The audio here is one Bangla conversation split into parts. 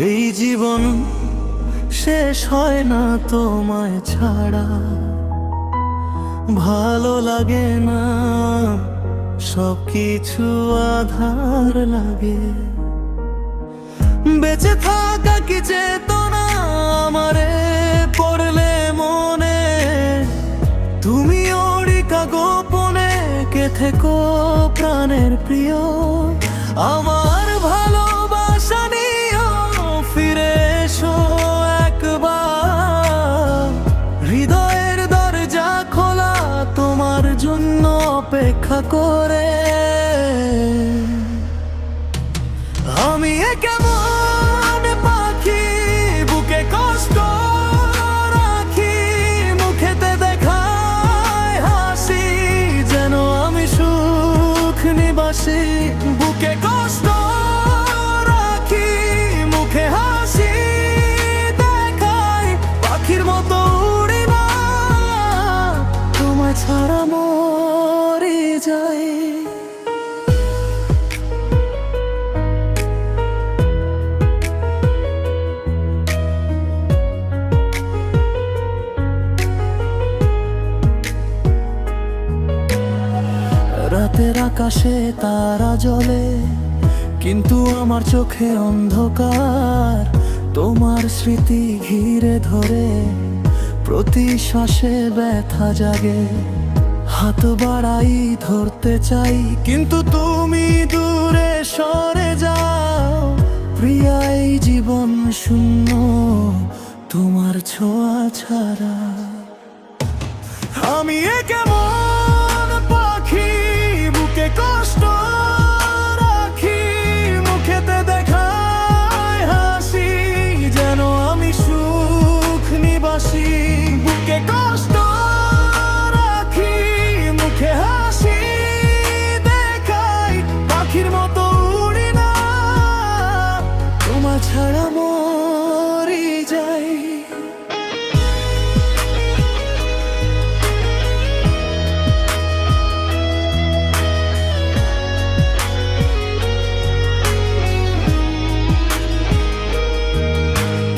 এই জীবন শেষ হয় না তোমায় ছাড়া, ভালো লাগে না, সবকিছু আধার লাগে। বেঁচে থাকা কি চেতনা আমারে পড়লে মনে, তুমি ওড়িকা গোপনে কে থেকো প্রাণের প্রিয়। আমার ভালোবাসা নিও, ফিরে এসো একবার, হৃদয়ের দরজা খোলা তোমার জন্য অপেক্ষা করে। আমি কেমন পাখি বুকে কষ্ট রাখি, মুখেতে দেখায় হাসি, যেন আমি সুখ নিবাসী। বুকে কষ্ট রাখি, মুখে হাসি দেখাই, পাখির মতো উড়ি না, তোমায় ছাড়া মরে যাই। রাতের আকাশে তারা জ্বলে, কিন্তু আমার চোখে অন্ধকার। তোমার স্মৃতি ঘিরে ধরে, প্রতি শ্বাসে ব্যথা জাগে। হাত বাড়াই ধরতে চাই, কিন্তু তুমি দূরে সরে যাও। প্রিয়া এই জীবন শূন্য তোমার ছোঁয়া ছাড়া। আমি কেমন পাখি বুকে কষ্ট রাখি, মুখেতে দেখায় হাসি, যেন আমি সুখ নিবাসী। বুকে কষ্ট রাখি, মুখে হাসি দেখাই, পাখির মতো উড়ি না, তোমার ছাড়া মরি যাই।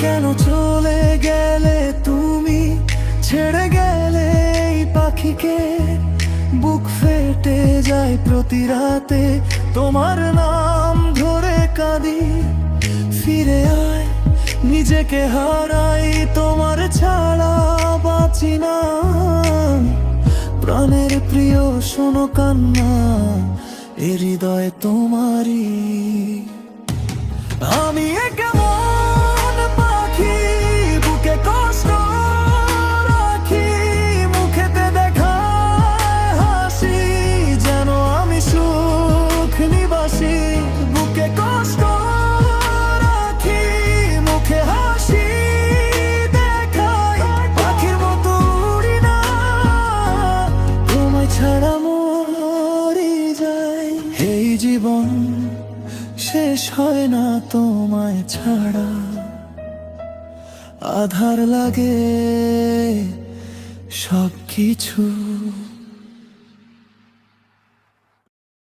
কেন চলে গেলে তুমি, ছেড়ে গেলে এই পাখিকে? বুক ফেটে যায় প্রতি রাতে, তোমার নাম ধরে কাঁদি। ফিরে আয়, নিজেকে হারাই, তোমার ছাড়া বাঁচি না। প্রাণের প্রিয় শোনো কান্না, এ হৃদয় তোমারই। আমি কেমন পাখি বুকে কষ্ট রাখি, মুখেতে দেখায় হাসি, যেন আমি সুখ নিবাসী। বুকে কষ্ট রাখি, মুখে হাসি দেখাই, পাখির মতো উড়ি না, তোমায় ছাড়া মরি যাই। এই জীবন শেষ হয় না তোমায় ছাড়া, আধার লাগে সবকিছু।